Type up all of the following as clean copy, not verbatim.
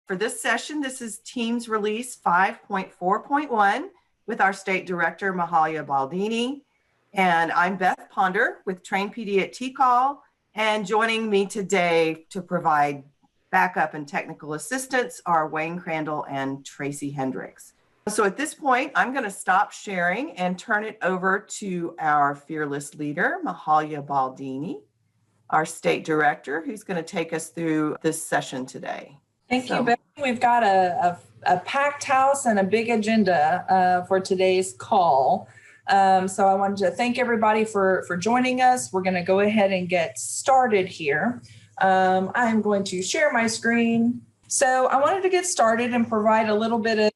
For this session, this is Teams Release 5.4.1 with our State Director, Mahalia Baldini. And I'm Beth Ponder with Train PD at TCAL. And joining me today to provide backup and technical assistance are Wayne Crandall and Tracy Hendricks. So at this point, I'm going to stop sharing and turn it over to our fearless leader, Mahalia Baldini, our State Director, who's going to take us through this session today. Thank you, Beth. We've got a packed house and a big agenda for today's call. So I wanted to thank everybody for joining us. We're going to go ahead and get started here. I'm going to share my screen. So I wanted to get started and provide a little bit of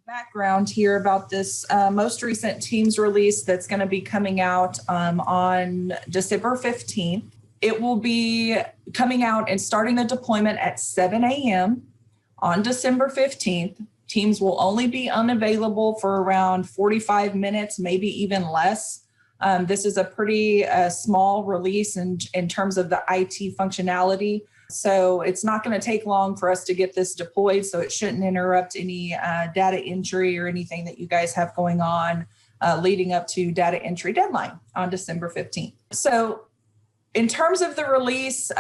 background here about this most recent Teams release that's going to be coming out on December 15th. It will be coming out and starting the deployment at 7 a.m. on December 15th. Teams will only be unavailable for around 45 minutes, maybe even less. This is a pretty small release in terms of the IT functionality. So it's not going to take long for us to get this deployed. So it shouldn't interrupt any data entry or anything that you guys have going on leading up to data entry deadline on December 15th. So in terms of the release,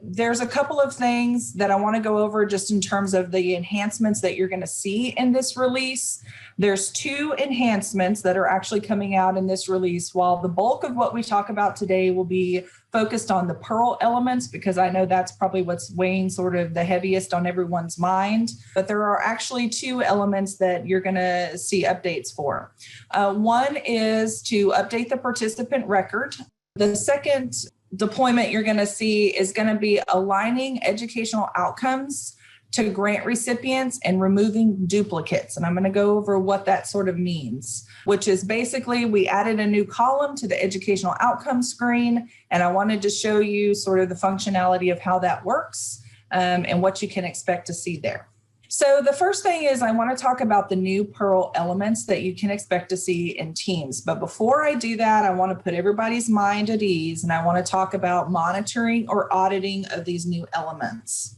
there's a couple of things that I want to go over just in terms of the enhancements that you're going to see in this release. There's two enhancements that are actually coming out in this release, while the bulk of what we talk about today will be focused on the Perl elements, because I know that's probably what's weighing sort of the heaviest on everyone's mind. But there are actually two elements that you're going to see updates for. One is to update the participant record. The second deployment you're going to see is going to be aligning educational outcomes to grant recipients and removing duplicates. And I'm going to go over what that sort of means, which is basically we added a new column to the educational outcome screen. And I wanted to show you sort of the functionality of how that works and what you can expect to see there. So the first thing is I want to talk about the new Perl elements that you can expect to see in Teams. But before I do that, I want to put everybody's mind at ease, and I want to talk about monitoring or auditing of these new elements.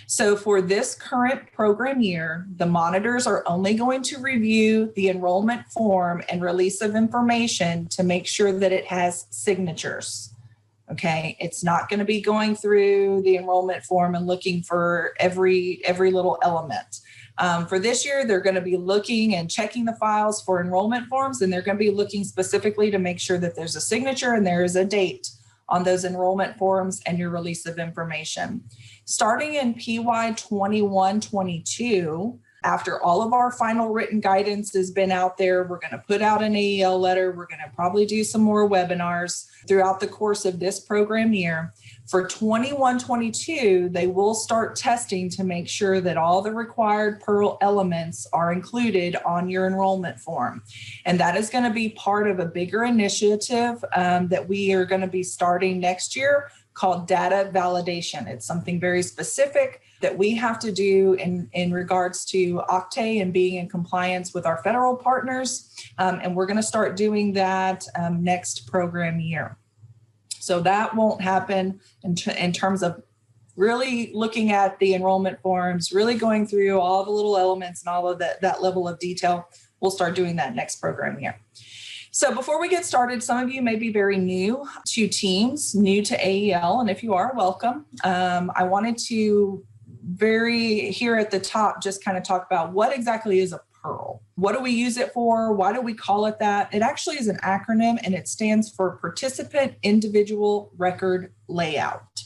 So for this current program year, the monitors are only going to review the enrollment form and release of information to make sure that it has signatures. Okay, it's not going to be going through the enrollment form and looking for every little element. For this year, they're going to be looking and checking the files for enrollment forms, and they're going to be looking specifically to make sure that there's a signature and there is a date on those enrollment forms and your release of information. Starting in PY 21-22, after all of our final written guidance has been out there, we're going to put out an AEL letter. We're going to probably do some more webinars throughout the course of this program year. For 21-22, they will start testing to make sure that all the required Perl elements are included on your enrollment form. And that is going to be part of a bigger initiative that we are going to be starting next year called data validation. It's something very specific that we have to do in regards to Octane and being in compliance with our federal partners. And we're going to start doing that next program year. So that won't happen in terms of really looking at the enrollment forms, really going through all the little elements and all of that level of detail. We'll start doing that next program year. So before we get started, some of you may be very new to Teams, new to AEL, and if you are, welcome. I wanted to here at the top just kind of talk about what exactly is a Perl. What do we use it for? Why do we call it that? It actually is an acronym, and it stands for Participant Individual Record Layout.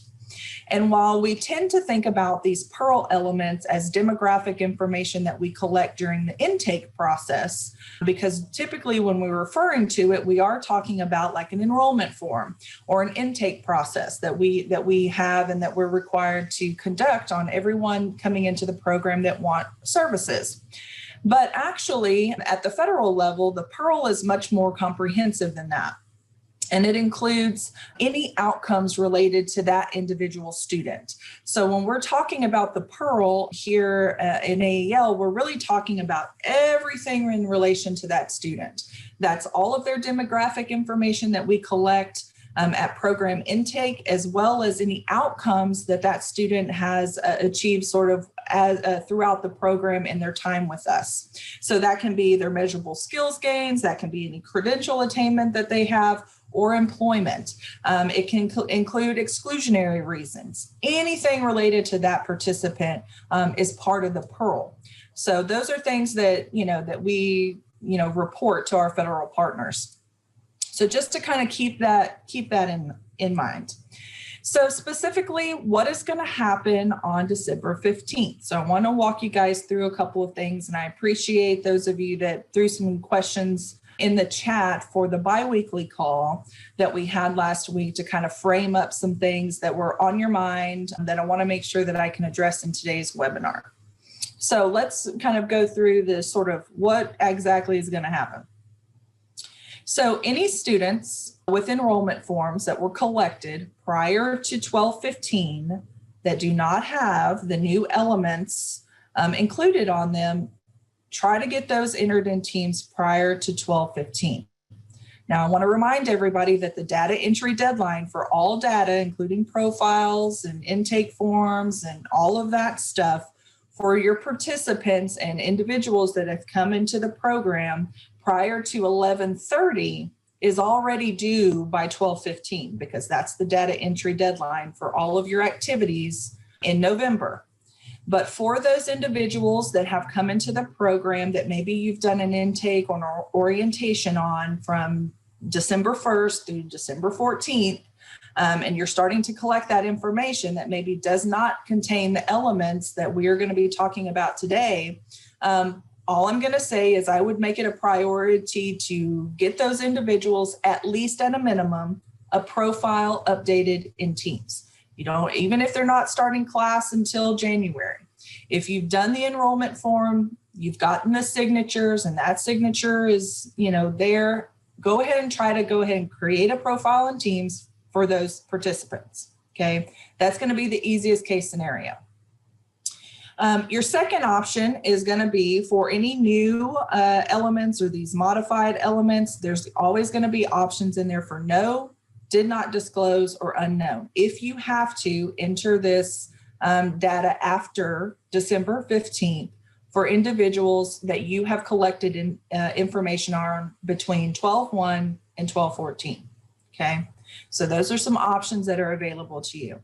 And while we tend to think about these Perl elements as demographic information that we collect during the intake process, because typically when we're referring to it, we are talking about like an enrollment form or an intake process that we have and that we're required to conduct on everyone coming into the program that want services. But actually, at the federal level, the Perl is much more comprehensive than that. And it includes any outcomes related to that individual student. So when we're talking about the Perl here in AEL, we're really talking about everything in relation to that student. That's all of their demographic information that we collect. at program intake, as well as any outcomes that that student has achieved sort of throughout the program in their time with us. So that can be their measurable skills gains, that can be any credential attainment that they have, or employment. It can include exclusionary reasons. Anything related to that participant is part of the PEARL. So those are things that, that we, report to our federal partners. So just to kind of keep that in mind. So specifically, what is going to happen on December 15th? So I want to walk you guys through a couple of things, and I appreciate those of you that threw some questions in the chat for the biweekly call that we had last week to kind of frame up some things that were on your mind that I want to make sure that I can address in today's webinar. So let's kind of go through this sort of what exactly is going to happen. So any students with enrollment forms that were collected prior to 12/15 that do not have the new elements included on them, try to get those entered in teams prior to 12/15. Now, I want to remind everybody that the data entry deadline for all data, including profiles and intake forms and all of that stuff for your participants and individuals that have come into the program prior to 11/30 is already due by 12/15, because that's the data entry deadline for all of your activities in November. But for those individuals that have come into the program that maybe you've done an intake or orientation on from December 1st through December 14th, and you're starting to collect that information that maybe does not contain the elements that we are going to be talking about today, all I'm going to say is I would make it a priority to get those individuals, at least at a minimum, a profile updated in Teams. Even if they're not starting class until January, if you've done the enrollment form, you've gotten the signatures, and that signature is, there, go ahead and create a profile in Teams for those participants. Okay, that's going to be the easiest case scenario. Your second option is going to be for any new elements or these modified elements. There's always going to be options in there for no, did not disclose, or unknown. If you have to enter this data after December 15th for individuals that you have collected information on between 12/1 and 12/14. Okay, so those are some options that are available to you.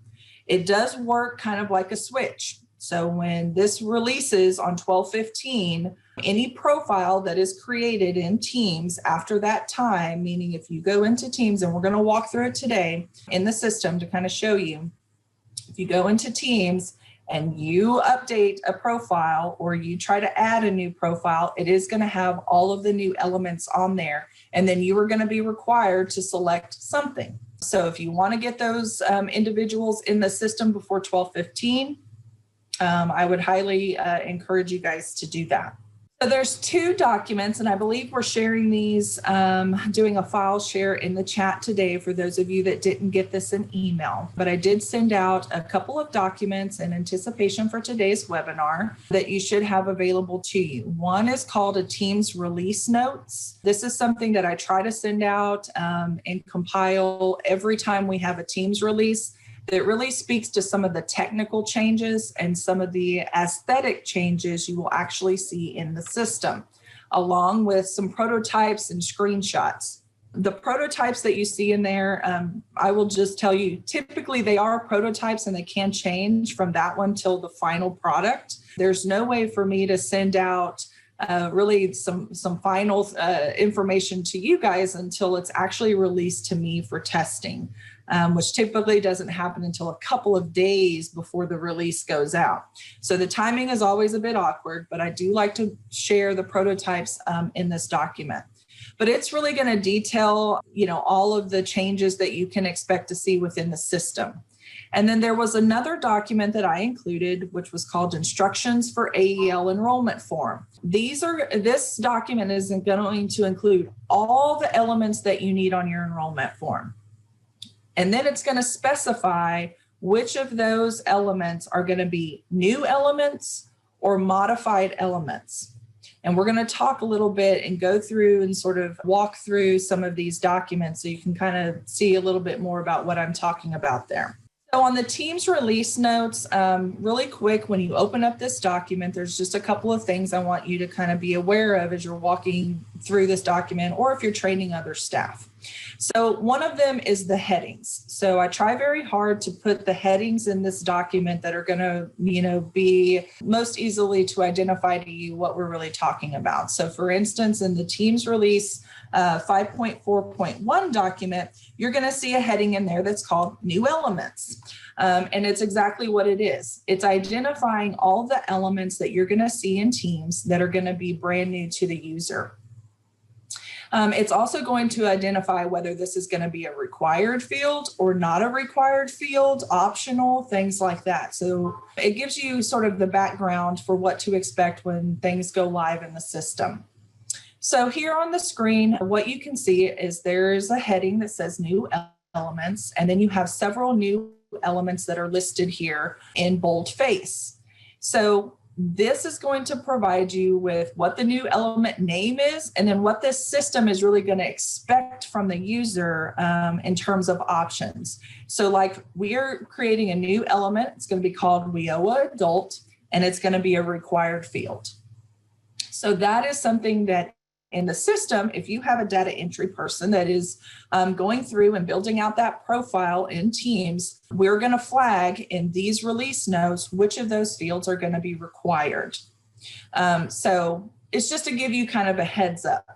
It does work kind of like a switch. So when this releases on 12/15, any profile that is created in Teams after that time, meaning if you go into Teams, and we're going to walk through it today in the system to kind of show you, if you go into Teams and you update a profile or you try to add a new profile, it is going to have all of the new elements on there. And then you are going to be required to select something. So if you want to get those individuals in the system before 12/15, I would highly encourage you guys to do that. So there's two documents, and I believe we're sharing these, doing a file share in the chat today for those of you that didn't get this in email. But I did send out a couple of documents in anticipation for today's webinar that you should have available to you. One is called a Teams release notes. This is something that I try to send out and compile every time we have a Teams release. That really speaks to some of the technical changes and some of the aesthetic changes you will actually see in the system, along with some prototypes and screenshots. The prototypes that you see in there, I will just tell you, typically they are prototypes and they can change from that one till the final product. There's no way for me to send out really some final information to you guys until it's actually released to me for testing. Which typically doesn't happen until a couple of days before the release goes out. So the timing is always a bit awkward, but I do like to share the prototypes in this document. But it's really going to detail, all of the changes that you can expect to see within the system. And then there was another document that I included, which was called Instructions for AEL Enrollment Form. This document is going to include all the elements that you need on your enrollment form. And then it's going to specify which of those elements are going to be new elements or modified elements. And we're going to talk a little bit and go through and sort of walk through some of these documents so you can kind of see a little bit more about what I'm talking about there. So on the team's release notes, really quick, when you open up this document, there's just a couple of things I want you to kind of be aware of as you're walking through this document or if you're training other staff. So one of them is the headings. So I try very hard to put the headings in this document that are going to, be most easily to identify to you what we're really talking about. So for instance, in the team's release 5.4.1 document, you're going to see a heading in there that's called new elements. And it's exactly what it is. It's identifying all the elements that you're going to see in Teams that are going to be brand new to the user. It's also going to identify whether this is going to be a required field or not a required field, optional, things like that. So it gives you sort of the background for what to expect when things go live in the system. So here on the screen, what you can see is there's a heading that says new elements, and then you have several new elements that are listed here in boldface. So this is going to provide you with what the new element name is, and then what this system is really going to expect from the user in terms of options. So like we are creating a new element, it's going to be called WIOA Adult, and it's going to be a required field. So that is something that in the system, if you have a data entry person that is going through and building out that profile in Teams, we're going to flag in these release notes which of those fields are going to be required. So it's just to give you kind of a heads up.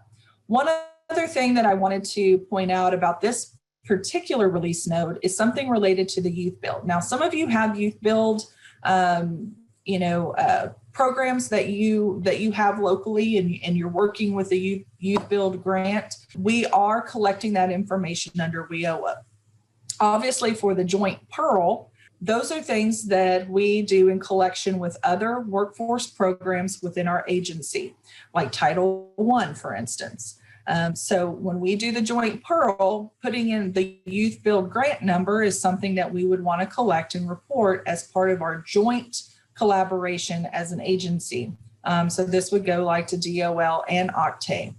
One other thing that I wanted to point out about this particular release note is something related to the youth build. Now, some of you have youth build programs that you have locally and you're working with the youth build grant. We are collecting that information under WIOA. Obviously for the joint PEARL, those are things that we do in collection with other workforce programs within our agency, like Title I, for instance. So when we do the joint PEARL, putting in the youth build grant number is something that we would want to collect and report as part of our joint collaboration as an agency. So this would go like to DOL and Octave.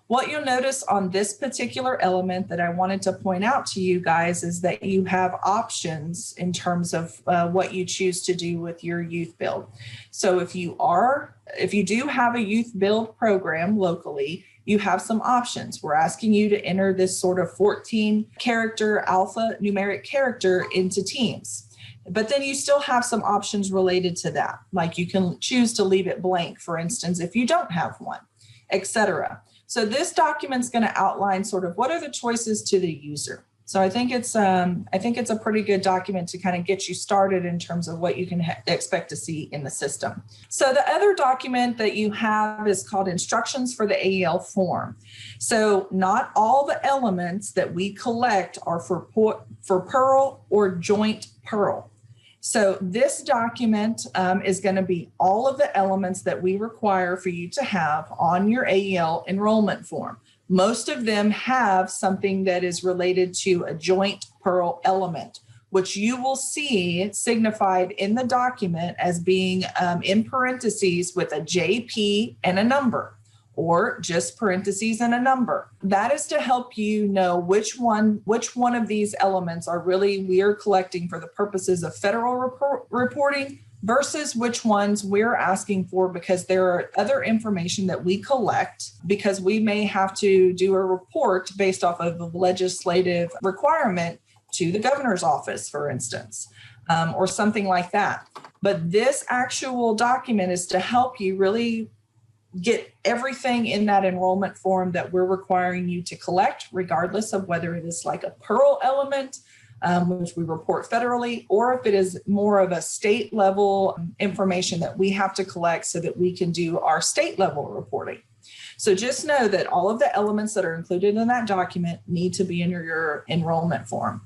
What you'll notice on this particular element that I wanted to point out to you guys is that you have options in terms of what you choose to do with your youth build. So if you do have a youth build program locally, you have some options. We're asking you to enter this sort of 14 character alphanumeric character into Teams. But then you still have some options related to that. Like you can choose to leave it blank, for instance, if you don't have one, etc. So this document's going to outline sort of what are the choices to the user. So I think it's a pretty good document to kind of get you started in terms of what you can expect to see in the system. So the other document that you have is called Instructions for the AEL Form. So not all the elements that we collect are for PEARL or joint PEARL. So this document is going to be all of the elements that we require for you to have on your AEL enrollment form. Most of them have something that is related to a joint PEARL element, which you will see signified in the document as being in parentheses with a JP and a number, or just parentheses and a number. That is to help you know which one of these elements we are collecting for the purposes of federal reporting versus which ones we're asking for because there are other information that we collect because we may have to do a report based off of a legislative requirement to the governor's office, for instance, or something like that. But this actual document is to help you really get everything in that enrollment form that we're requiring you to collect, regardless of whether it is like a PEARL element, which we report federally, or if it is more of a state level information that we have to collect so that we can do our state level reporting. So just know that all of the elements that are included in that document need to be in your enrollment form.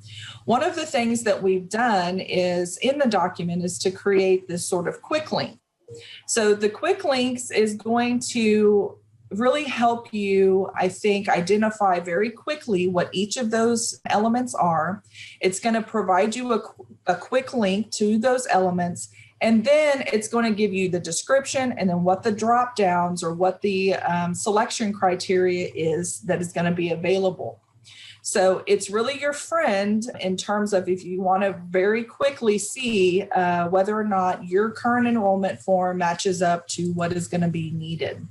One of the things that we've done is in the document is to create this sort of quick link. So the quick links is going to really help you, I think, identify very quickly what each of those elements are. It's going to provide you a quick link to those elements, And then it's going to give you the description and then what the drop downs or what the selection criteria is that is going to be available. So it's really your friend in terms of if you want to very quickly see whether or not your current enrollment form matches up to what is going to be needed.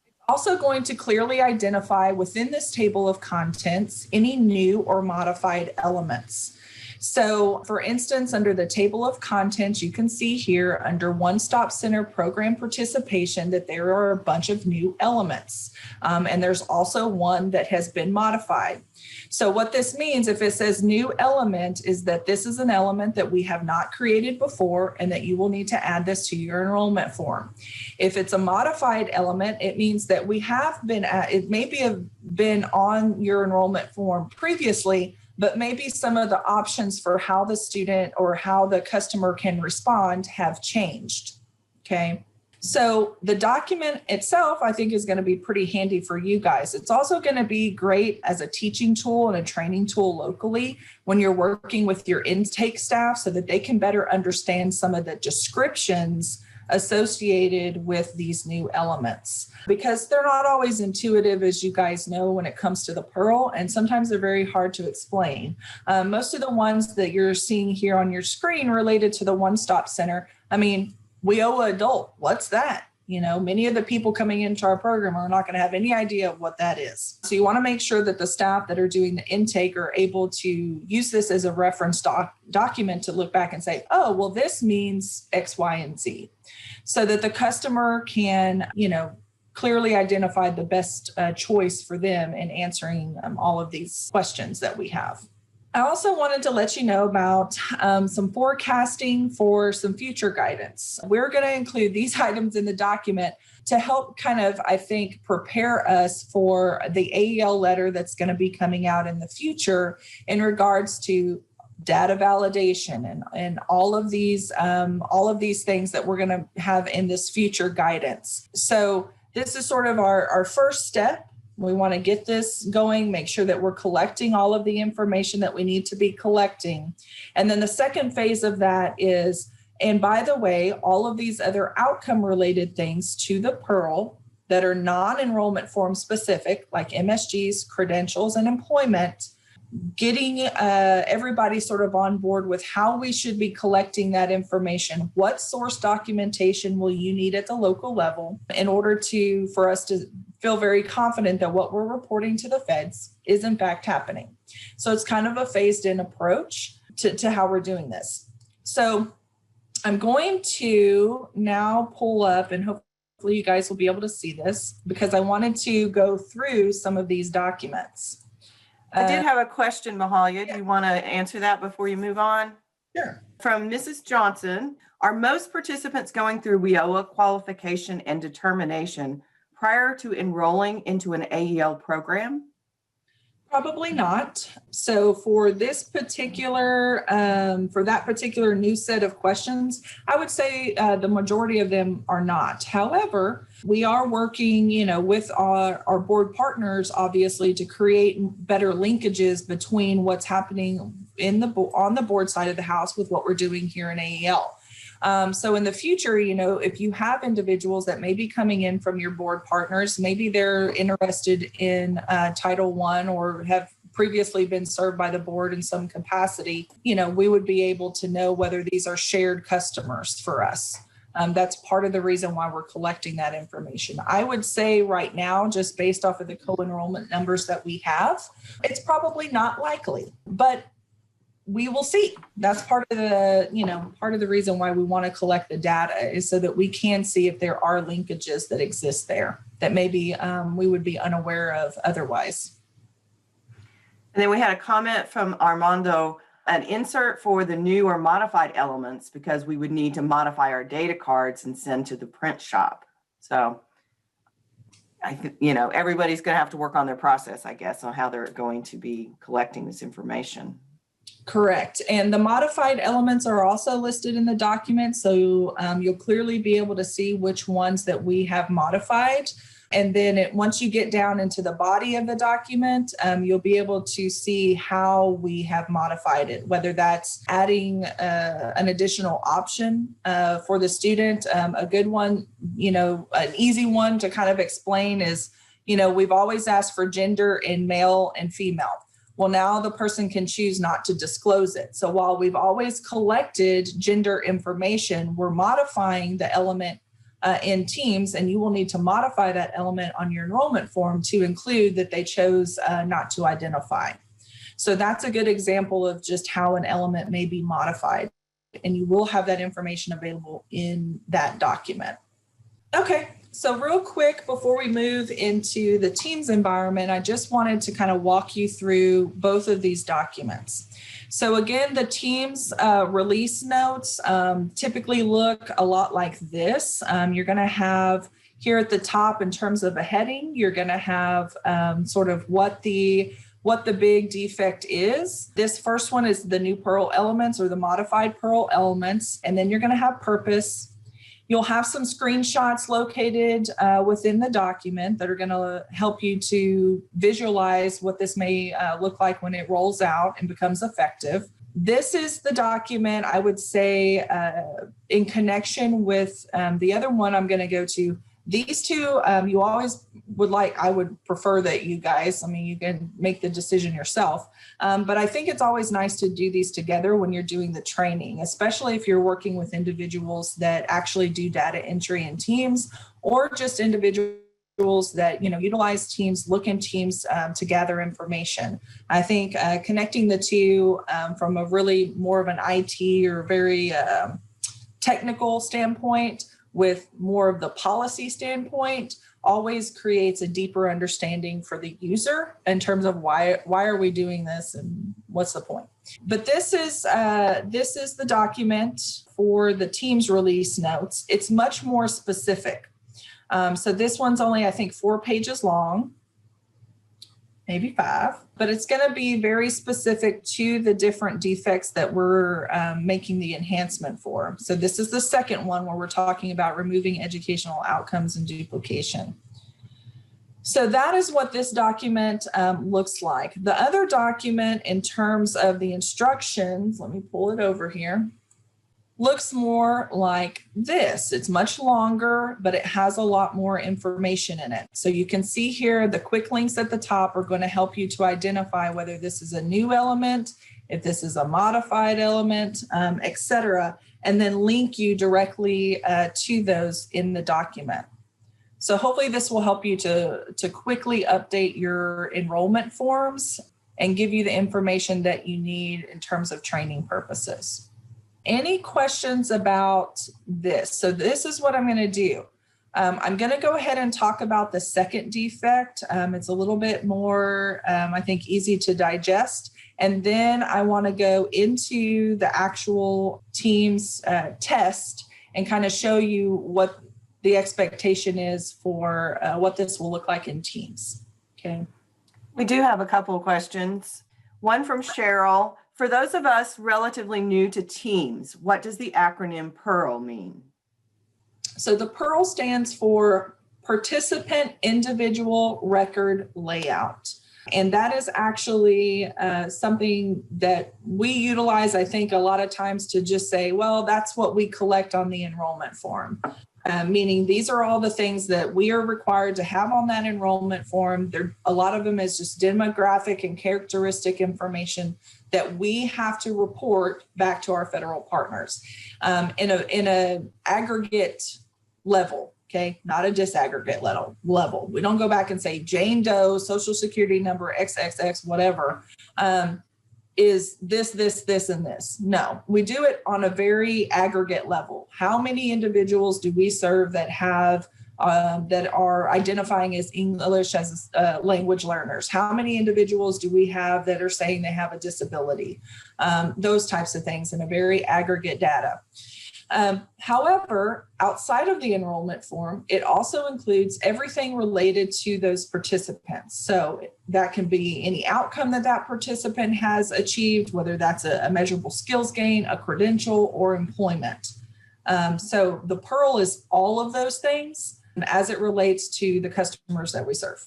It's also going to clearly identify within this table of contents any new or modified elements. So for instance, under the table of contents, you can see here under One Stop Center program participation that there are a bunch of new elements. And there's also one that has been modified. So what this means, if it says new element, is that this is an element that we have not created before and that you will need to add this to your enrollment form. If it's a modified element, it means that we have been, it maybe have been on your enrollment form previously, but maybe some of the options for how the student or how the customer can respond have changed, okay? So the document itself, I think, is going to be pretty handy for you guys. It's also going to be great as a teaching tool and a training tool locally when you're working with your intake staff so that they can better understand some of the descriptions associated with these new elements, because they're not always intuitive, as you guys know, when it comes to the Pearl, and sometimes they're very hard to explain. Most of the ones that you're seeing here on your screen related to the One Stop Center, I mean, WIOA adult, what's that? You know, many of the people coming into our program are not going to have any idea of what that is. So you want to make sure that the staff that are doing the intake are able to use this as a reference document to look back and say, oh, well, this means X, Y, and Z, so that the customer can, you know, clearly identify the best choice for them in answering all of these questions that we have. I also wanted to let you know about some forecasting for some future guidance. We're going to include these items in the document to help kind of, I think, prepare us for the AEL letter that's going to be coming out in the future in regards to data validation and all of these things that we're going to have in this future guidance. So this is sort of our first step. We want to get this going, make sure that we're collecting all of the information that we need to be collecting. And then the second phase of that is, and by the way, all of these other outcome related things to the Pearl that are non-enrollment form specific, like MSGs, credentials, and employment, getting everybody sort of on board with how we should be collecting that information. What source documentation will you need at the local level in order for us to feel very confident that what we're reporting to the feds is in fact happening. So it's kind of a phased in approach to how we're doing this. So I'm going to now pull up, and hopefully you guys will be able to see this, because I wanted to go through some of these documents. I did have a question, Mahalia. Do you want to answer that before you move on? Sure. From Mrs. Johnson, are most participants going through WIOA qualification and determination prior to enrolling into an AEL program? Probably not. So for this particular, for that particular new set of questions, I would say the majority of them are not. However, we are working, you know, with our board partners, obviously, to create better linkages between what's happening on the board side of the house with what we're doing here in AEL. So in the future, you know, if you have individuals that may be coming in from your board partners, maybe they're interested in Title I or have previously been served by the board in some capacity, you know, we would be able to know whether these are shared customers for us. That's part of the reason why we're collecting that information. I would say right now, just based off of the co-enrollment numbers that we have, it's probably not likely, but we will see. That's part of the reason why we want to collect the data, is so that we can see if there are linkages that exist there that maybe we would be unaware of otherwise. And then we had a comment from Armando, an insert for the new or modified elements, because we would need to modify our data cards and send to the print shop. So I think, you know, everybody's going to have to work on their process, I guess, on how they're going to be collecting this information. Correct. And the modified elements are also listed in the document. So you'll clearly be able to see which ones that we have modified. And then once you get down into the body of the document, you'll be able to see how we have modified it, whether that's adding an additional option for the student. A good one, an easy one to kind of explain is, we've always asked for gender in male and female. Well, now the person can choose not to disclose it. So while we've always collected gender information, we're modifying the element in Teams, and you will need to modify that element on your enrollment form to include that they chose not to identify. So that's a good example of just how an element may be modified, and you will have that information available in that document. Okay. So real quick, before we move into the Teams environment, I just wanted to kind of walk you through both of these documents. So again, the Teams release notes typically look a lot like this. You're going to have here at the top, in terms of a heading, you're going to have sort of what the big defect is. This first one is the new Pearl elements or the modified Pearl elements, and then you're going to have purpose. You'll have some screenshots located within the document that are going to help you to visualize what this may look like when it rolls out and becomes effective. This is the document, I would say, in connection with the other one I'm going to go to. These two, you always I would prefer that you guys, you can make the decision yourself. But I think it's always nice to do these together when you're doing the training, especially if you're working with individuals that actually do data entry in Teams, or just individuals that, utilize Teams, look in Teams to gather information. I think connecting the two from a really more of an IT or very technical standpoint with more of the policy standpoint always creates a deeper understanding for the user in terms of why are we doing this and what's the point. But this is the document for the Teams release notes. It's much more specific. So this one's only, I think, 4 pages long, maybe 5, but it's going to be very specific to the different defects that we're making the enhancement for. So this is the second one where we're talking about removing educational outcomes and duplication. So that is what this document looks like. The other document, in terms of the instructions, let me pull it over here, looks more like this. It's much longer, but it has a lot more information in it. So you can see here the quick links at the top are going to help you to identify whether this is a new element, if this is a modified element, etc., and then link you directly to those in the document. So hopefully this will help you to quickly update your enrollment forms and give you the information that you need in terms of training purposes. Any questions about this? So this is what I'm going to do. I'm going to go ahead and talk about the second defect. It's a little bit more, I think, easy to digest. And then I want to go into the actual Teams test and kind of show you what the expectation is for what this will look like in Teams. Okay. We do have a couple of questions. One from Cheryl. For those of us relatively new to Teams, what does the acronym PEARL mean? So the PEARL stands for Participant Individual Record Layout. And that is actually something that we utilize, I think, a lot of times to just say, well, that's what we collect on the enrollment form. Meaning these are all the things that we are required to have on that enrollment form. A lot of them is just demographic and characteristic information that we have to report back to our federal partners in a aggregate level. Okay, not a disaggregate level. We don't go back and say Jane Doe, social security number XXX, whatever, is this, and this. No, we do it on a very aggregate level. How many individuals do we serve that have that are identifying as English as language learners? How many individuals do we have that are saying they have a disability? Those types of things in a very aggregate data. However, outside of the enrollment form, it also includes everything related to those participants. So that can be any outcome that participant has achieved, whether that's a measurable skills gain, a credential, or employment. So the PEARL is all of those things. as it relates to the customers that we serve.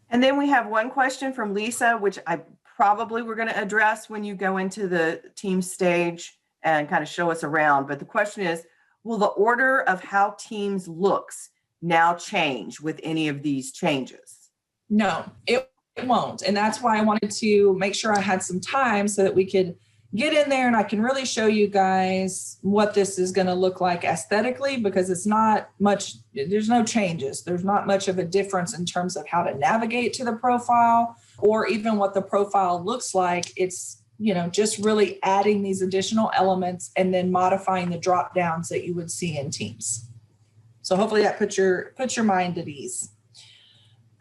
And then we have one question from Lisa, which I probably we're going to address when you go into the team stage and kind of show us around. But the question is, will the order of how Teams looks now change with any of these changes? No, it won't. And that's why I wanted to make sure I had some time so that we could get in there and I can really show you guys what this is going to look like aesthetically, because it's not much, there's no changes. There's not much of a difference in terms of how to navigate to the profile or even what the profile looks like. It's, just really adding these additional elements and then modifying the drop downs that you would see in Teams. So hopefully that puts your mind at ease.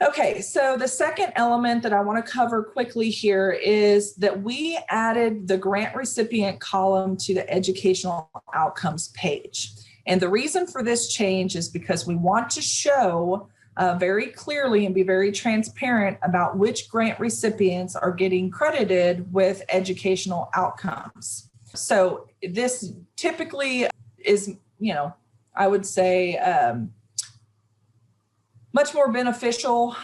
Okay, so the second element that I want to cover quickly here is that we added the grant recipient column to the educational outcomes page. And the reason for this change is because we want to show very clearly and be very transparent about which grant recipients are getting credited with educational outcomes. So this typically is, I would say, much more beneficial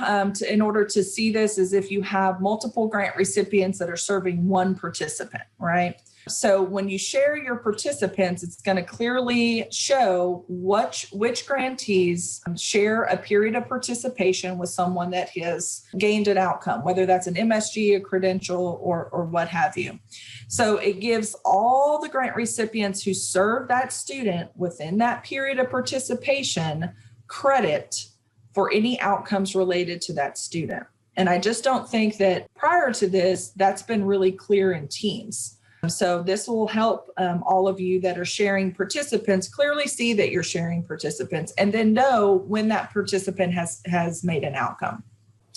in order to see this is if you have multiple grant recipients that are serving one participant, right? So when you share your participants, it's going to clearly show which grantees share a period of participation with someone that has gained an outcome, whether that's an MSG, a credential, or what have you. So it gives all the grant recipients who serve that student within that period of participation credit for any outcomes related to that student. And I just don't think that prior to this, that's been really clear in Teams. So this will help all of you that are sharing participants clearly see that you're sharing participants and then know when that participant has made an outcome.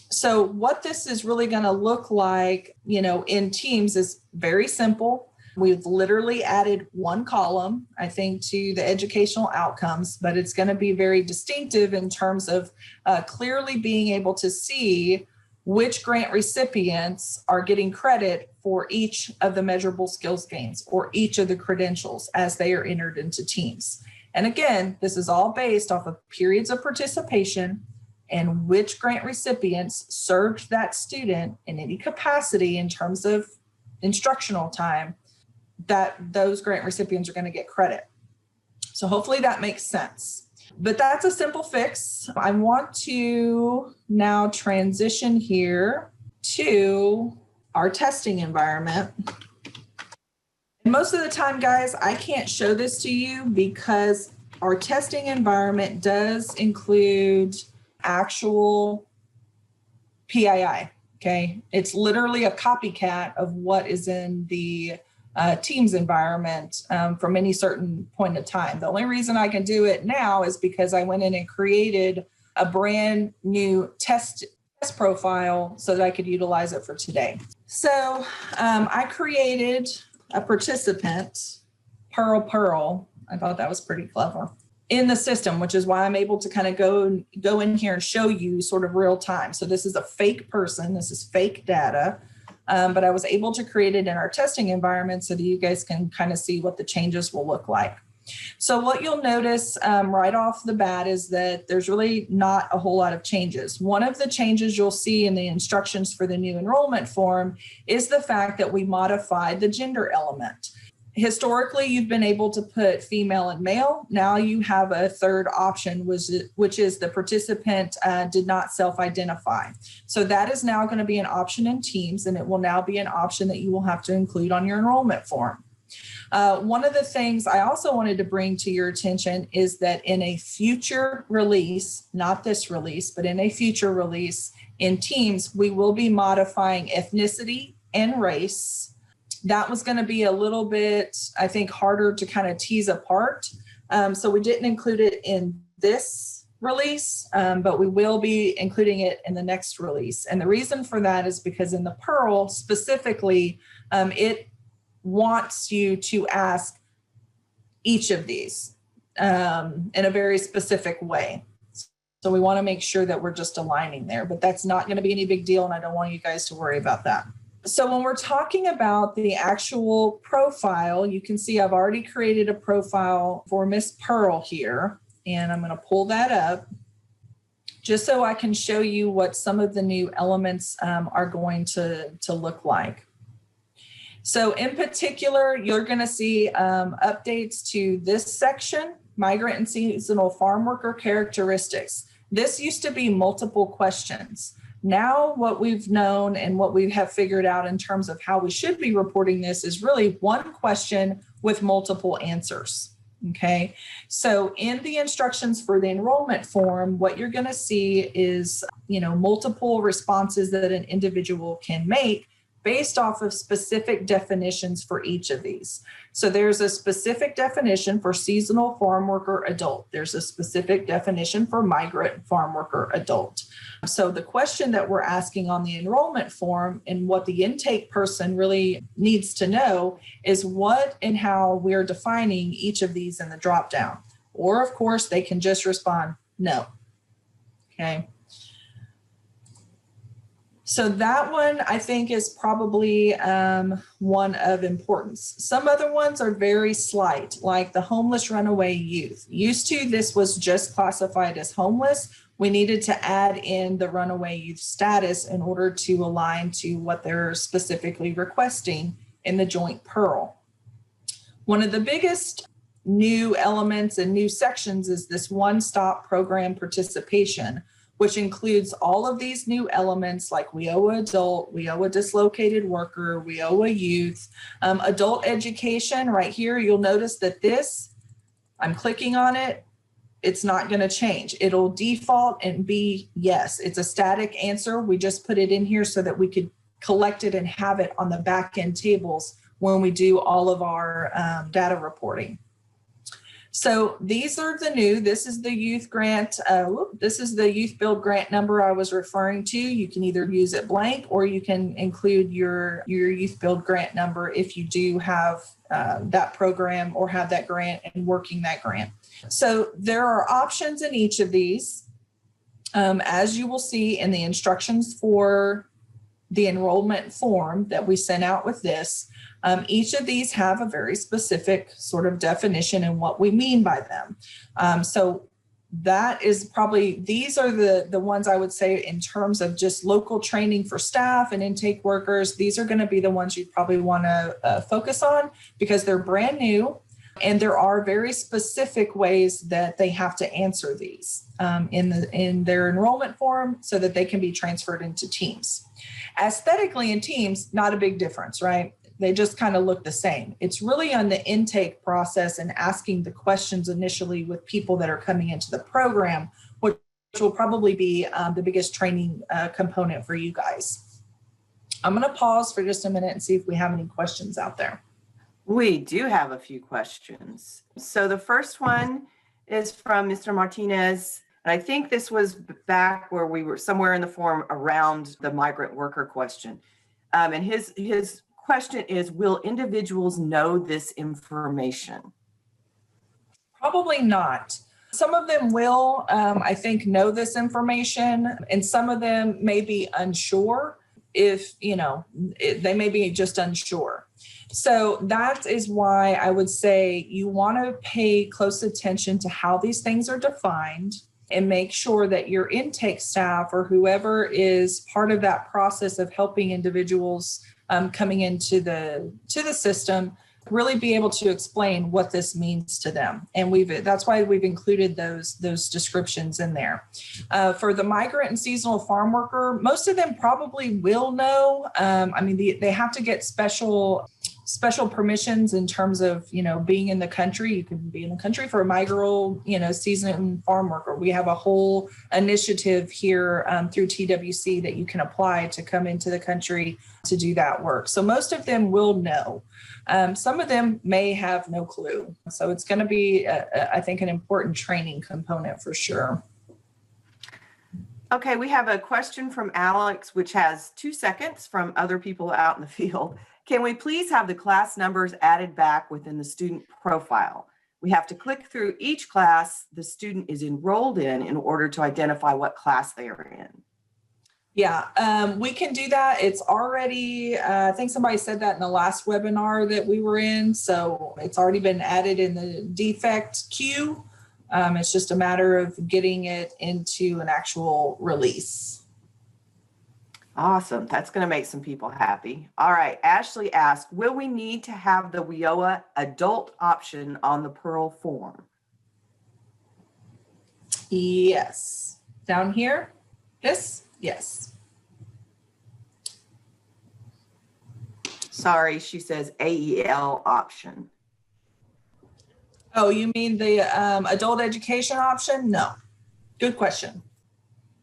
So what this is really going to look like, in Teams is very simple. We've literally added one column, I think, to the educational outcomes, but it's going to be very distinctive in terms of clearly being able to see which grant recipients are getting credit for each of the measurable skills gains or each of the credentials as they are entered into Teams. And again, this is all based off of periods of participation and which grant recipients served that student in any capacity in terms of instructional time that those grant recipients are going to get credit. So hopefully that makes sense. But that's a simple fix. I want to now transition here to our testing environment. And most of the time, guys, I can't show this to you because our testing environment does include actual PII, okay? It's literally a copycat of what is in the Teams environment from any certain point of time. The only reason I can do it now is because I went in and created a brand new test profile so that I could utilize it for today. So I created a participant, Pearl. I thought that was pretty clever in the system, which is why I'm able to kind of go in here and show you sort of real time. So this is a fake person. This is fake data. But I was able to create it in our testing environment so that you guys can kind of see what the changes will look like. So what you'll notice right off the bat is that there's really not a whole lot of changes. One of the changes you'll see in the instructions for the new enrollment form is the fact that we modified the gender element. Historically, you've been able to put female and male. Now you have a third option, which is the participant did not self-identify. So that is now going to be an option in Teams, and it will now be an option that you will have to include on your enrollment form. One of the things I also wanted to bring to your attention is that in a future release, not this release, but in a future release in Teams, we will be modifying ethnicity and race. That was going to be a little bit, I think, harder to kind of tease apart. So we didn't include it in this release, but we will be including it in the next release. And the reason for that is because in the Pearl specifically, it wants you to ask each of these in a very specific way. So we want to make sure that we're just aligning there, but that's not going to be any big deal. And I don't want you guys to worry about that. So when we're talking about the actual profile, you can see I've already created a profile for Miss Pearl here. and I'm going to pull that up just so I can show you what some of the new elements are going to look like. So in particular, you're going to see updates to this section, migrant and seasonal farm worker characteristics. This used to be multiple questions. Now what we've known and what we have figured out in terms of how we should be reporting this is really one question with multiple answers. Okay, so in the instructions for the enrollment form, what you're going to see is, multiple responses that an individual can make based off of specific definitions for each of these. So there's a specific definition for seasonal farm worker adult. There's a specific definition for migrant farm worker adult. So the question that we're asking on the enrollment form and what the intake person really needs to know is what and how we're defining each of these in the dropdown. Or of course, they can just respond no. Okay. So that one I think is probably one of importance. Some other ones are very slight, like the homeless runaway youth. Used to, this was just classified as homeless. We needed to add in the runaway youth status in order to align to what they're specifically requesting in the joint PEARL. One of the biggest new elements and new sections is this one-stop program participation, which includes all of these new elements like WIOA adult, WIOA dislocated worker, WIOA youth, adult education. Right here, you'll notice that this, I'm clicking on it, it's not going to change. It'll default and be yes. It's a static answer. We just put it in here so that we could collect it and have it on the back end tables when we do all of our data reporting. So these are the new, this is the youth grant, this is the youth build grant number I was referring to. You can either use it blank or you can include your youth build grant number if you do have that program or have that grant and working that grant. So there are options in each of these. As you will see in the instructions for the enrollment form that we sent out with this, each of these have a very specific sort of definition and what we mean by them. So that is probably, these are the ones I would say in terms of just local training for staff and intake workers. These are going to be the ones you probably want to focus on because they're brand new. And there are very specific ways that they have to answer these in their enrollment form so that they can be transferred into teams. Aesthetically in teams, not a big difference, right? They just kind of look the same. It's really on the intake process and asking the questions initially with people that are coming into the program, which will probably be the biggest training component for you guys. I'm going to pause for just a minute and see if we have any questions out there. We do have a few questions. So the first one is from Mr. Martinez. And I think this was back where we were somewhere in the form around the migrant worker question. And his question is, will individuals know this information? Probably not. Some of them will, I think, know this information, and some of them may be unsure if, they may be just unsure. So that is why I would say you want to pay close attention to how these things are defined and make sure that your intake staff or whoever is part of that process of helping individuals coming into the system really be able to explain what this means to them. And that's why we've included those descriptions in there. For the migrant and seasonal farm worker, most of them probably will know. They have to get special permissions in terms of, being in the country. You can be in the country for a migrant, seasonal farm worker. We have a whole initiative here through TWC that you can apply to come into the country to do that work. So most of them will know. Some of them may have no clue. So it's going to be, I think, an important training component for sure. Okay, we have a question from Alex, which has 2 seconds from other people out in the field. Can we please have the class numbers added back within the student profile? We have to click through each class the student is enrolled in order to identify what class they are in. Yeah, we can do that. It's already, I think somebody said that in the last webinar that we were in. So it's already been added in the defect queue. It's just a matter of getting it into an actual release. Awesome. That's going to make some people happy. All right. Ashley asked, will we need to have the WIOA adult option on the Pearl form? Yes. Down here? This? Yes. Sorry, she says AEL option. Oh, you mean the adult education option? No. Good question.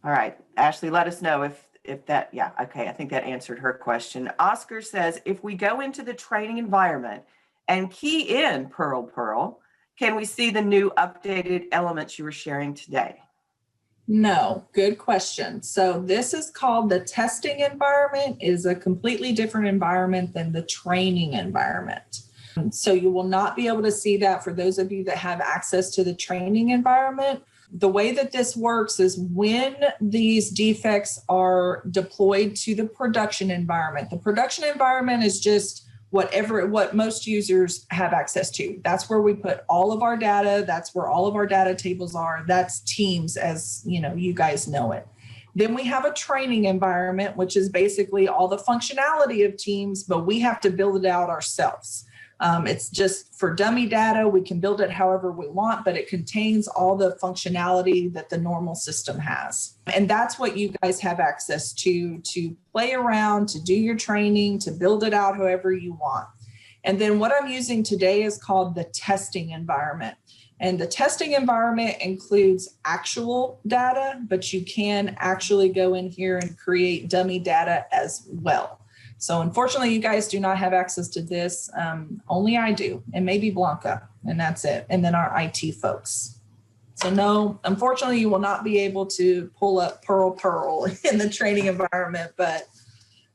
All right. Ashley, let us know if that, yeah, okay. I think that answered her question. Oscar says, if we go into the training environment and key in Pearl, can we see the new updated elements you were sharing today? No, good question. So this is called the testing environment, is a completely different environment than the training environment. So you will not be able to see that for those of you that have access to the training environment. The way that this works is when these defects are deployed to the production environment. The production environment is just what most users have access to. That's where we put all of our data. That's where all of our data tables are. That's Teams, as you guys know it. Then we have a training environment, which is basically all the functionality of Teams, but we have to build it out ourselves. It's just for dummy data. We can build it however we want, but it contains all the functionality that the normal system has. And that's what you guys have access to play around, to do your training, to build it out however you want. And then what I'm using today is called the testing environment. And the testing environment includes actual data, but you can actually go in here and create dummy data as well. So unfortunately, you guys do not have access to this. Only I do, and maybe Blanca, and that's it. And then our IT folks. So no, unfortunately, you will not be able to pull up Pearl in the training environment, but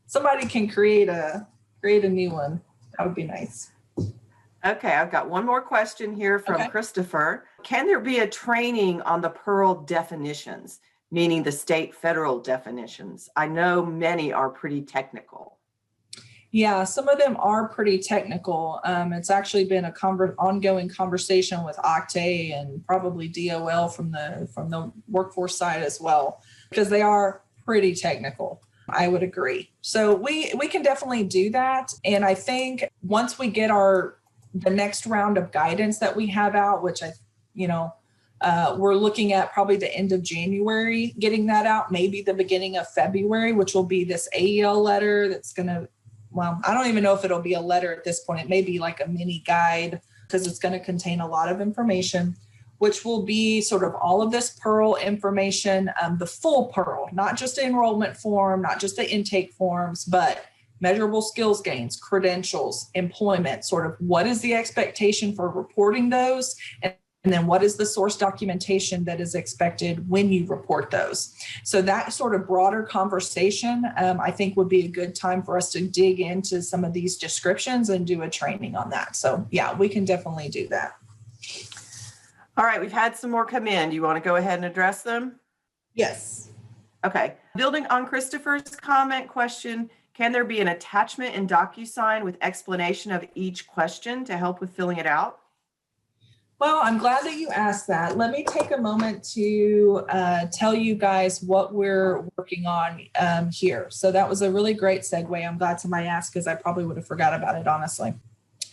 somebody can create a new one. That would be nice. Okay, I've got one more question here from Christopher. Can there be a training on the Pearl definitions, meaning the state federal definitions? I know many are pretty technical. Yeah, some of them are pretty technical. It's actually been a ongoing conversation with Octane and probably DOL from the workforce side as well, because they are pretty technical. I would agree. So we can definitely do that. And I think once we get the next round of guidance that we have out, which we're looking at probably the end of January, getting that out, maybe the beginning of February, which will be this AEL letter that's going to, well, I don't even know if it'll be a letter at this point. It may be like a mini guide because it's going to contain a lot of information, which will be sort of all of this Pearl information, the full Pearl, not just the enrollment form, not just the intake forms, but measurable skills gains, credentials, employment, sort of what is the expectation for reporting those, and then what is the source documentation that is expected when you report those. So that sort of broader conversation, I think would be a good time for us to dig into some of these descriptions and do a training on that. So yeah, we can definitely do that. All right, we've had some more come in. Do you want to go ahead and address them? Yes. Okay. Building on Christopher's comment question, can there be an attachment in DocuSign with explanation of each question to help with filling it out? Well, I'm glad that you asked that. Let me take a moment to tell you guys what we're working on here. So that was a really great segue. I'm glad somebody asked because I probably would have forgot about it, honestly.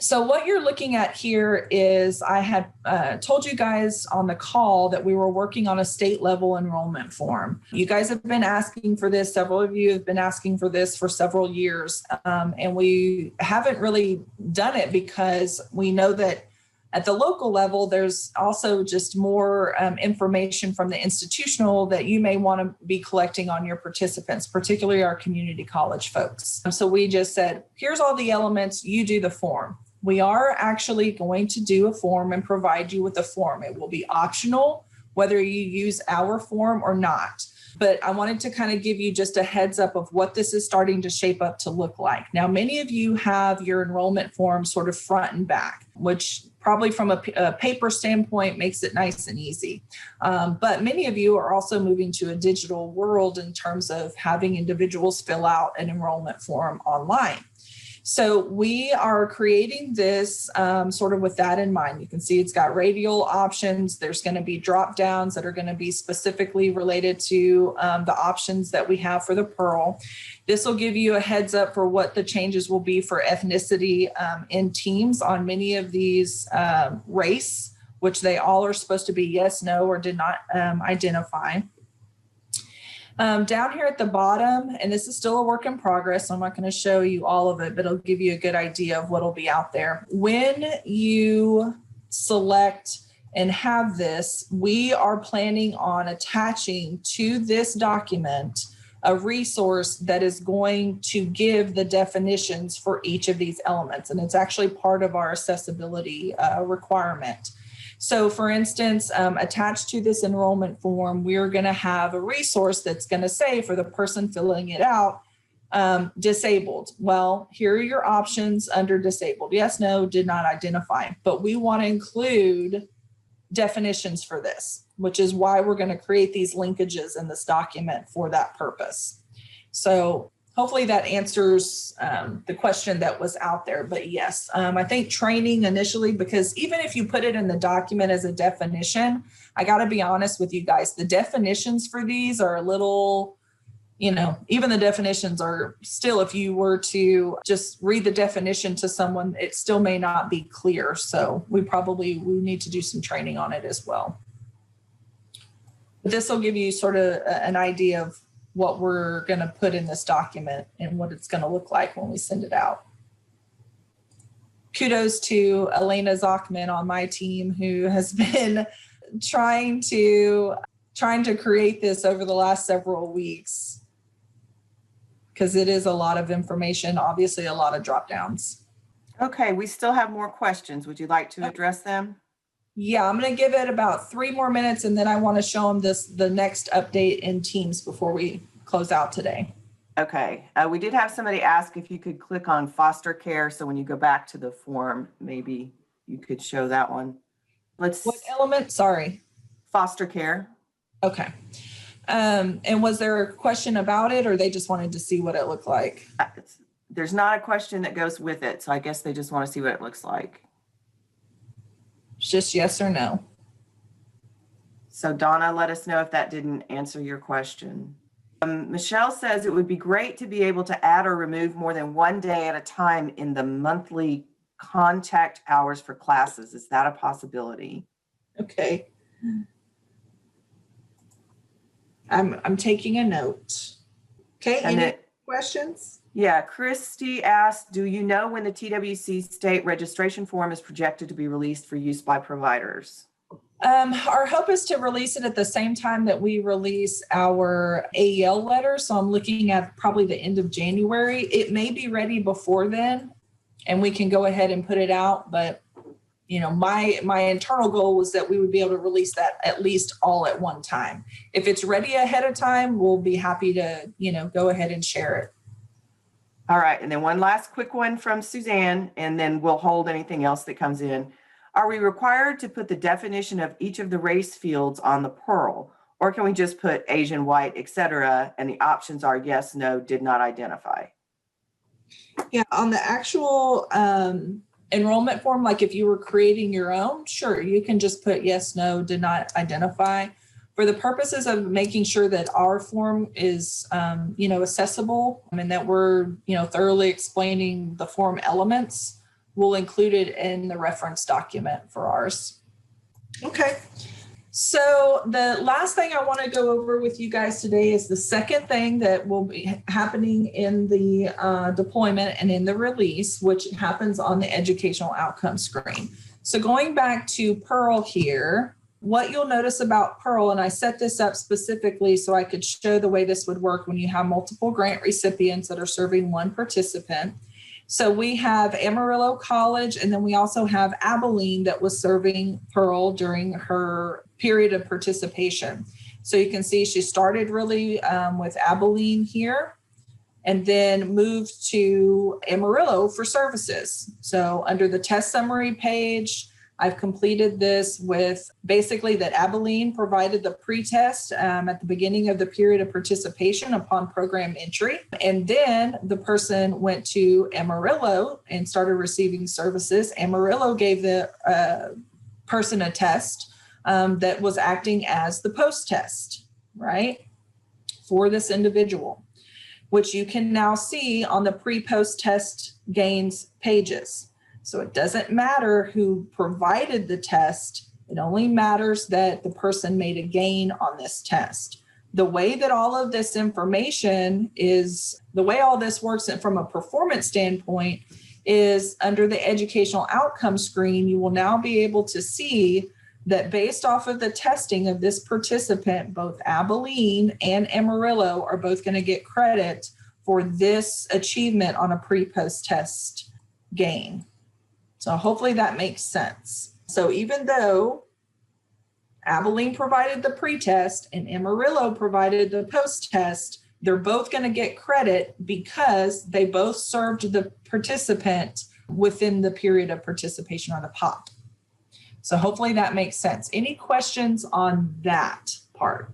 So what you're looking at here is I had told you guys on the call that we were working on a state level enrollment form. You guys have been asking for this. Several of you have been asking for this for several years. And we haven't really done it because we know that at the local level, there's also just more information from the institutional that you may want to be collecting on your participants, particularly our community college folks. So we just said, here's all the elements, you do the form. We are actually going to do a form and provide you with a form. It will be optional whether you use our form or not. But I wanted to kind of give you just a heads up of what this is starting to shape up to look like. Now, many of you have your enrollment form sort of front and back, which probably from a paper standpoint makes it nice and easy. But many of you are also moving to a digital world in terms of having individuals fill out an enrollment form online. So we are creating this sort of with that in mind. You can see it's got radial options. There's going to be drop downs that are going to be specifically related to the options that we have for the Pearl. This will give you a heads up for what the changes will be for ethnicity in teams on many of these race, which they all are supposed to be yes, no, or did not identify. Down here at the bottom, and this is still a work in progress, so I'm not going to show you all of it, but it'll give you a good idea of what will be out there. When you select and have this, we are planning on attaching to this document a resource that is going to give the definitions for each of these elements. And it's actually part of our accessibility requirement. So for instance, attached to this enrollment form, we're going to have a resource that's going to say for the person filling it out, disabled. Well, here are your options under disabled. Yes, no, did not identify. But we want to include definitions for this, which is why we're going to create these linkages in this document for that purpose. So hopefully that answers the question that was out there. But yes, I think training initially, because even if you put it in the document as a definition, I got to be honest with you guys, the definitions for these are a little, even the definitions are still, if you were to just read the definition to someone, it still may not be clear. So we need to do some training on it as well. But this will give you sort of an idea of what we're going to put in this document and what it's going to look like when we send it out. Kudos to Elena Zockman on my team, who has been trying to create this over the last several weeks, because it is a lot of information, obviously a lot of drop downs. Okay, we still have more questions. Would you like to address them? Yeah, I'm going to give it about 3 more minutes, and then I want to show them the next update in Teams before we close out today. Okay, we did have somebody ask if you could click on foster care. So when you go back to the form, maybe you could show that one. What element? Sorry. Foster care. Okay. And was there a question about it, or they just wanted to see what it looked like? There's not a question that goes with it. So I guess they just want to see what it looks like. Just yes or no. So Donna, let us know if that didn't answer your question. Michelle says it would be great to be able to add or remove more than 1 day at a time in the monthly contact hours for classes. Is that a possibility? Okay. I'm taking a note. Okay, any questions? Yeah, Christy asked, do you know when the TWC state registration form is projected to be released for use by providers? Our hope is to release it at the same time that we release our AEL letter. So I'm looking at probably the end of January. It may be ready before then, and we can go ahead and put it out. But, my internal goal was that we would be able to release that at least all at one time. If it's ready ahead of time, we'll be happy to, go ahead and share it. All right. And then one last quick one from Suzanne, and then we'll hold anything else that comes in. Are we required to put the definition of each of the race fields on the Pearl, or can we just put Asian, white, etc., and the options are yes, no, did not identify? Yeah, on the actual enrollment form, like if you were creating your own, sure, you can just put yes, no, did not identify. For the purposes of making sure that our form is, accessible and that we're, thoroughly explaining the form elements, we'll include it in the reference document for ours. Okay. So the last thing I want to go over with you guys today is the second thing that will be happening in the deployment and in the release, which happens on the educational outcome screen. So going back to Pearl here, what you'll notice about Pearl, and I set this up specifically so I could show the way this would work when you have multiple grant recipients that are serving one participant. So we have Amarillo College, and then we also have Abilene that was serving Pearl during her period of participation. So you can see she started really with Abilene here, and then moved to Amarillo for services. So under the test summary page, I've completed this with basically that Abilene provided the pretest at the beginning of the period of participation upon program entry. And then the person went to Amarillo and started receiving services. Amarillo gave the person a test that was acting as the post test, right, for this individual, which you can now see on the pre-post test gains pages. So it doesn't matter who provided the test. It only matters that the person made a gain on this test. The way that all of this information is, the way all this works from a performance standpoint is under the educational outcome screen, you will now be able to see that based off of the testing of this participant, both Abilene and Amarillo are both going to get credit for this achievement on a pre-post test gain. So hopefully that makes sense. So even though Abilene provided the pretest and Amarillo provided the post-test, they're both going to get credit because they both served the participant within the period of participation on the POP. So hopefully that makes sense. Any questions on that part?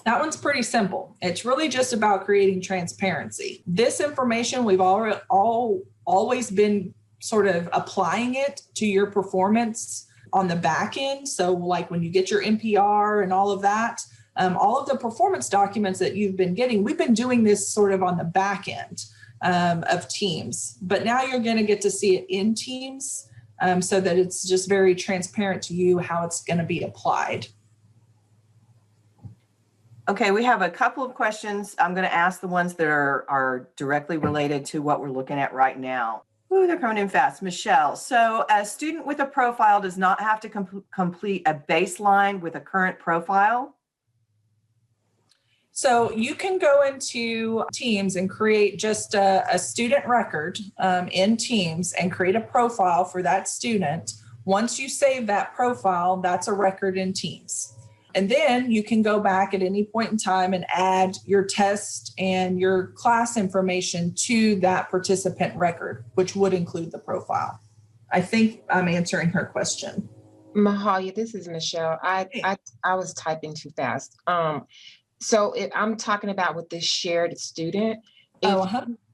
That one's pretty simple. It's really just about creating transparency. This information, we've always been sort of applying it to your performance on the back end. So like when you get your NPR and all of that, all of the performance documents that you've been getting, we've been doing this sort of on the back end of Teams, but now you're going to get to see it in Teams so that it's just very transparent to you how it's going to be applied. Okay, we have a couple of questions. I'm going to ask the ones that are directly related to what we're looking at right now. Ooh, they're coming in fast. Michelle, so a student with a profile does not have to complete a baseline with a current profile? So you can go into Teams and create just a student record in Teams and create a profile for that student. Once you save that profile, that's a record in Teams. And then you can go back at any point in time and add your test and your class information to that participant record, which would include the profile. I think I'm answering her question. Mahalia, this is Michelle. I was typing too fast. So I'm talking about with this shared student.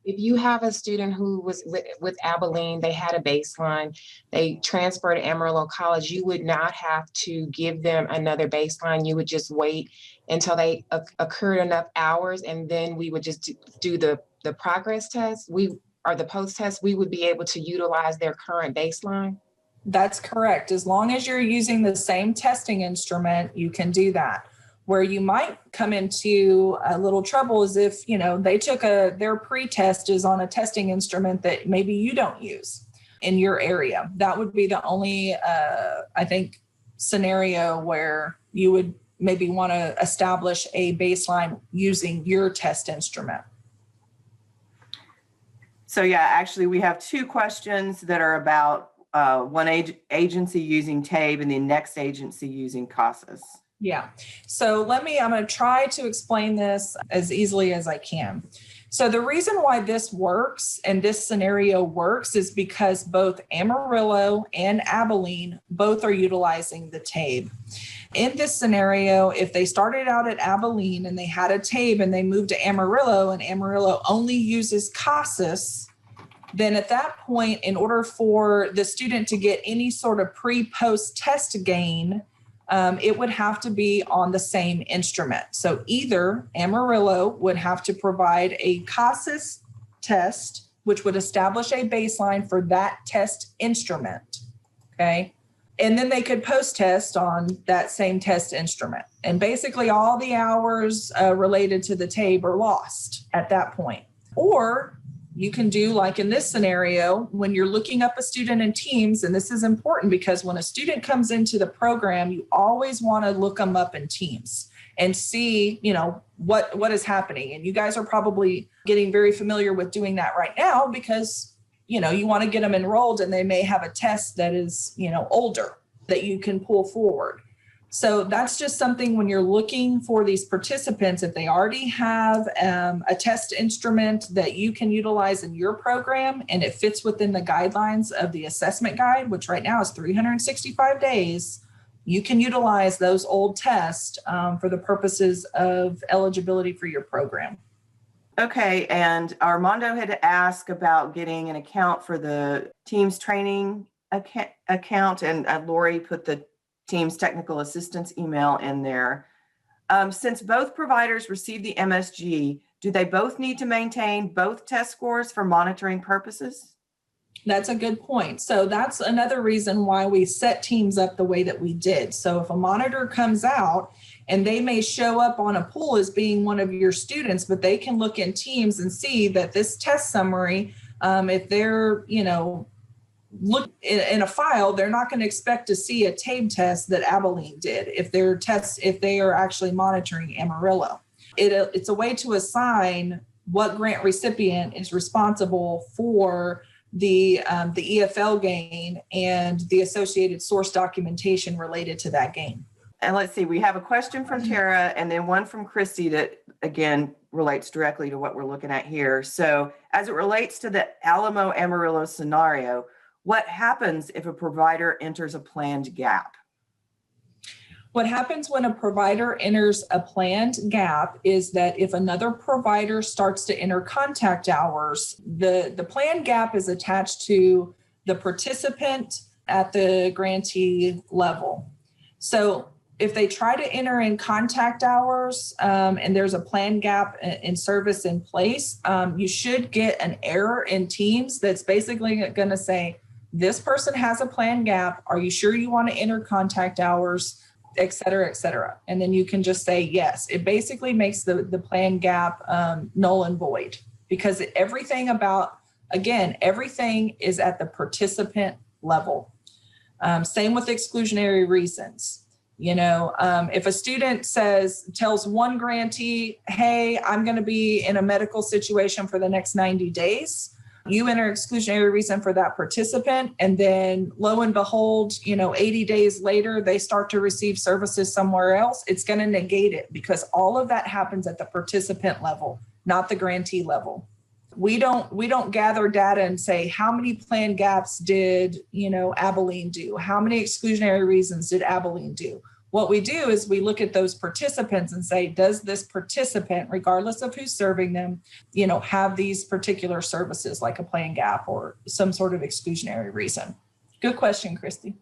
If you have a student who was with Abilene, they had a baseline, they transferred to Amarillo College, you would not have to give them another baseline. You would just wait until they occurred enough hours, and then we would just do the progress test. Or the post test, we would be able to utilize their current baseline. That's correct. As long as you're using the same testing instrument, you can do that. Where you might come into a little trouble is if, they took their pre-test is on a testing instrument that maybe you don't use in your area. That would be the only, I think, scenario where you would maybe want to establish a baseline using your test instrument. So yeah, actually we have two questions that are about one agency using TABE and the next agency using CASAS. Yeah. So I'm going to try to explain this as easily as I can. So the reason why this works and this scenario works is because both Amarillo and Abilene both are utilizing the TABE. In this scenario, if they started out at Abilene and they had a TABE and they moved to Amarillo and Amarillo only uses CASAS, then at that point, in order for the student to get any sort of pre-post test gain, it would have to be on the same instrument. So either Amarillo would have to provide a CASAS test, which would establish a baseline for that test instrument, okay? And then they could post-test on that same test instrument. And basically all the hours related to the TABE are lost at that point. Or you can do like in this scenario, when you're looking up a student in Teams, and this is important because when a student comes into the program, you always want to look them up in Teams and see, what is happening. And you guys are probably getting very familiar with doing that right now because, you want to get them enrolled and they may have a test that is, older that you can pull forward. So that's just something when you're looking for these participants, if they already have a test instrument that you can utilize in your program and it fits within the guidelines of the assessment guide, which right now is 365 days, you can utilize those old tests for the purposes of eligibility for your program. Okay, and Armando had asked about getting an account for the Teams training account, and Lori put the Teams technical assistance email in there. Since both providers receive the MSG, do they both need to maintain both test scores for monitoring purposes? That's a good point. So that's another reason why we set Teams up the way that we did. So if a monitor comes out and they may show up on a pool as being one of your students, but they can look in Teams and see that this test summary, if they're, look in a file, they're not going to expect to see a TABE test that Abilene did if they are actually monitoring Amarillo. It's a way to assign what grant recipient is responsible for the EFL gain and the associated source documentation related to that gain. And let's see, we have a question from Tara and then one from Christy that again relates directly to what we're looking at here. So as it relates to the Alamo Amarillo scenario, what happens if a provider enters a planned gap? What happens when a provider enters a planned gap is that if another provider starts to enter contact hours, the planned gap is attached to the participant at the grantee level. So if they try to enter in contact hours and there's a planned gap in service in place, you should get an error in Teams that's basically going to say, this person has a planned gap. Are you sure you want to enter contact hours, et cetera, et cetera? And then you can just say yes. It basically makes the planned gap null and void because everything is at the participant level. Same with exclusionary reasons. If a student tells one grantee, hey, I'm going to be in a medical situation for the next 90 days, you enter exclusionary reason for that participant, and then lo and behold, 80 days later, they start to receive services somewhere else. It's going to negate it because all of that happens at the participant level, not the grantee level. We don't gather data and say, how many planned gaps did, Abilene do? How many exclusionary reasons did Abilene do? What we do is we look at those participants and say, does this participant, regardless of who's serving them, have these particular services like a planned gap or some sort of exclusionary reason? Good question, Christy.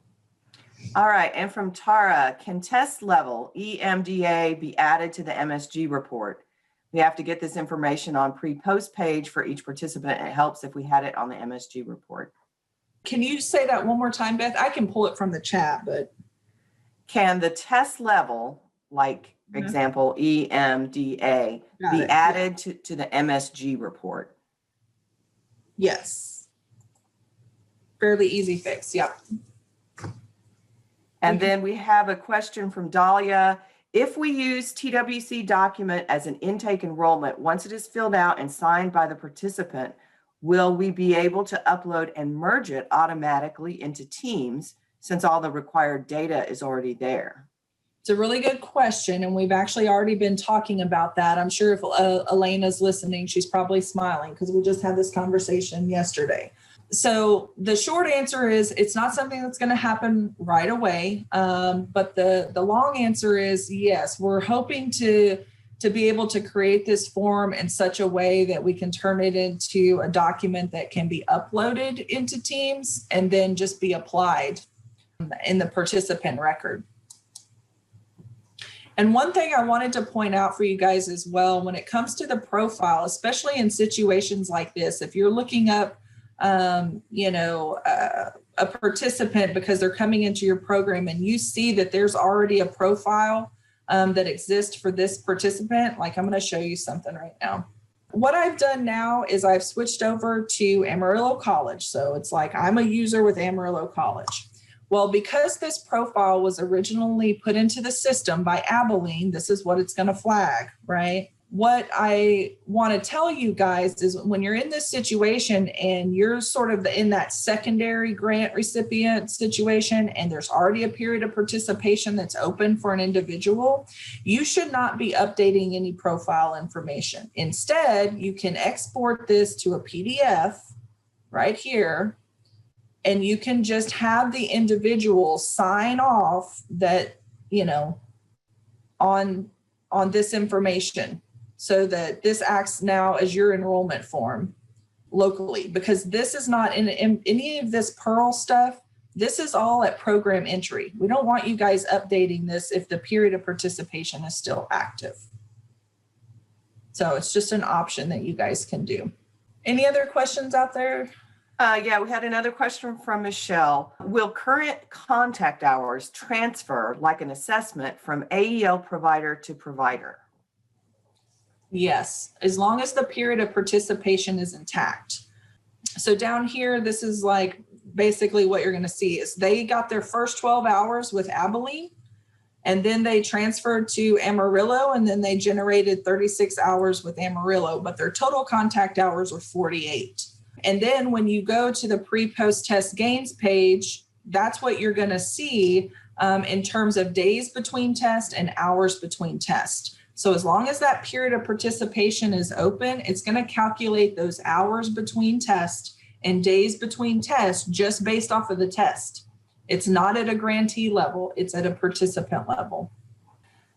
All right. And from Tara, can test level EMDA be added to the MSG report? We have to get this information on pre-post page for each participant. It helps if we had it on the MSG report. Can you say that one more time, Beth? I can pull it from the chat, but. Can the test level, like example, EMDA, be added to the MSG report? Yes. Fairly easy fix. Yep. And then we have a question from Dahlia. If we use TWC document as an intake enrollment, once it is filled out and signed by the participant, will we be able to upload and merge it automatically into Teams since all the required data is already there? It's a really good question, and we've actually already been talking about that. I'm sure if Elena's listening, she's probably smiling because we just had this conversation yesterday. So the short answer is it's not something that's going to happen right away, but the long answer is yes. We're hoping to be able to create this form in such a way that we can turn it into a document that can be uploaded into Teams and then just be applied in the participant record. And one thing I wanted to point out for you guys as well, when it comes to the profile, especially in situations like this, if you're looking up, a participant because they're coming into your program and you see that there's already a profile that exists for this participant, like I'm going to show you something right now. What I've done now is I've switched over to Amarillo College. So it's like I'm a user with Amarillo College. Well, because this profile was originally put into the system by Abilene, this is what it's going to flag, right? what I want to tell you guys is when you're in this situation and you're sort of in that secondary grant recipient situation and there's already a period of participation that's open for an individual, you should not be updating any profile information. Instead, you can export this to a PDF right here, and you can just have the individual sign off that, on this information, so that this acts now as your enrollment form locally, because this is not in any of this Pearl stuff. This is all at program entry. We don't want you guys updating this if the period of participation is still active. So it's just an option that you guys can do. Any other questions out there? Yeah, we had another question from Michelle. Will current contact hours transfer like an assessment from AEL provider to provider? Yes, as long as the period of participation is intact. So down here, this is like basically what you're going to see is they got their first 12 hours with Abilene, and then they transferred to Amarillo, and then they generated 36 hours with Amarillo, but their total contact hours were 48. And then when you go to the pre-post test gains page, that's what you're going to see in terms of days between test and hours between test. So as long as that period of participation is open, it's going to calculate those hours between test and days between tests just based off of the test. It's not at a grantee level, it's at a participant level.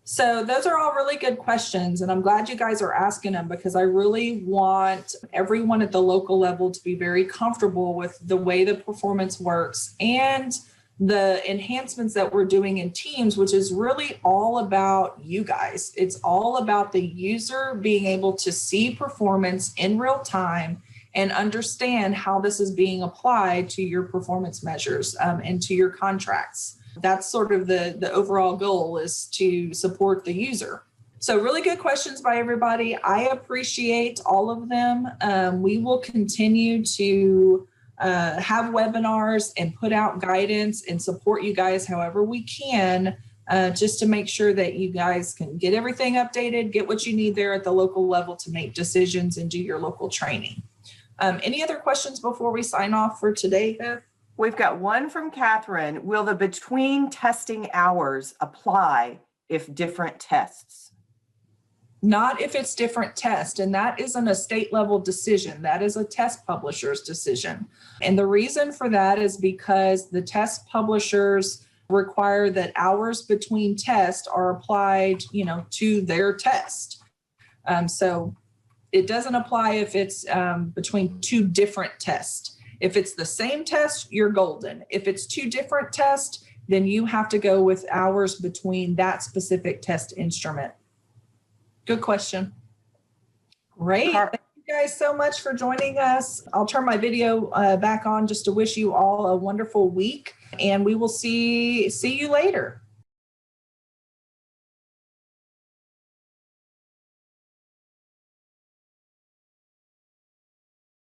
So those are all really good questions, and I'm glad you guys are asking them, because I really want everyone at the local level to be very comfortable with the way the performance works and the enhancements that we're doing in Teams, which is really all about you guys. It's all about the user being able to see performance in real time and understand how this is being applied to your performance measures and to your contracts. That's sort of the overall goal, is to support the user. So really good questions by everybody. I appreciate all of them. We will continue to have webinars and put out guidance and support you guys however we can, just to make sure that you guys can get everything updated, get what you need there at the local level to make decisions and do your local training. Any other questions before we sign off for today, Beth? We've got one from Catherine. Will the between testing hours apply if different tests? Not if it's different tests, and that isn't a state level decision. That is a test publisher's decision. And the reason for that is because the test publishers require that hours between tests are applied, to their test. So it doesn't apply if it's between two different tests. If it's the same test, you're golden. If it's two different tests, then you have to go with hours between that specific test instrument. Good question. Great. Thank you guys so much for joining us. I'll turn my video back on just to wish you all a wonderful week, and we will see you later.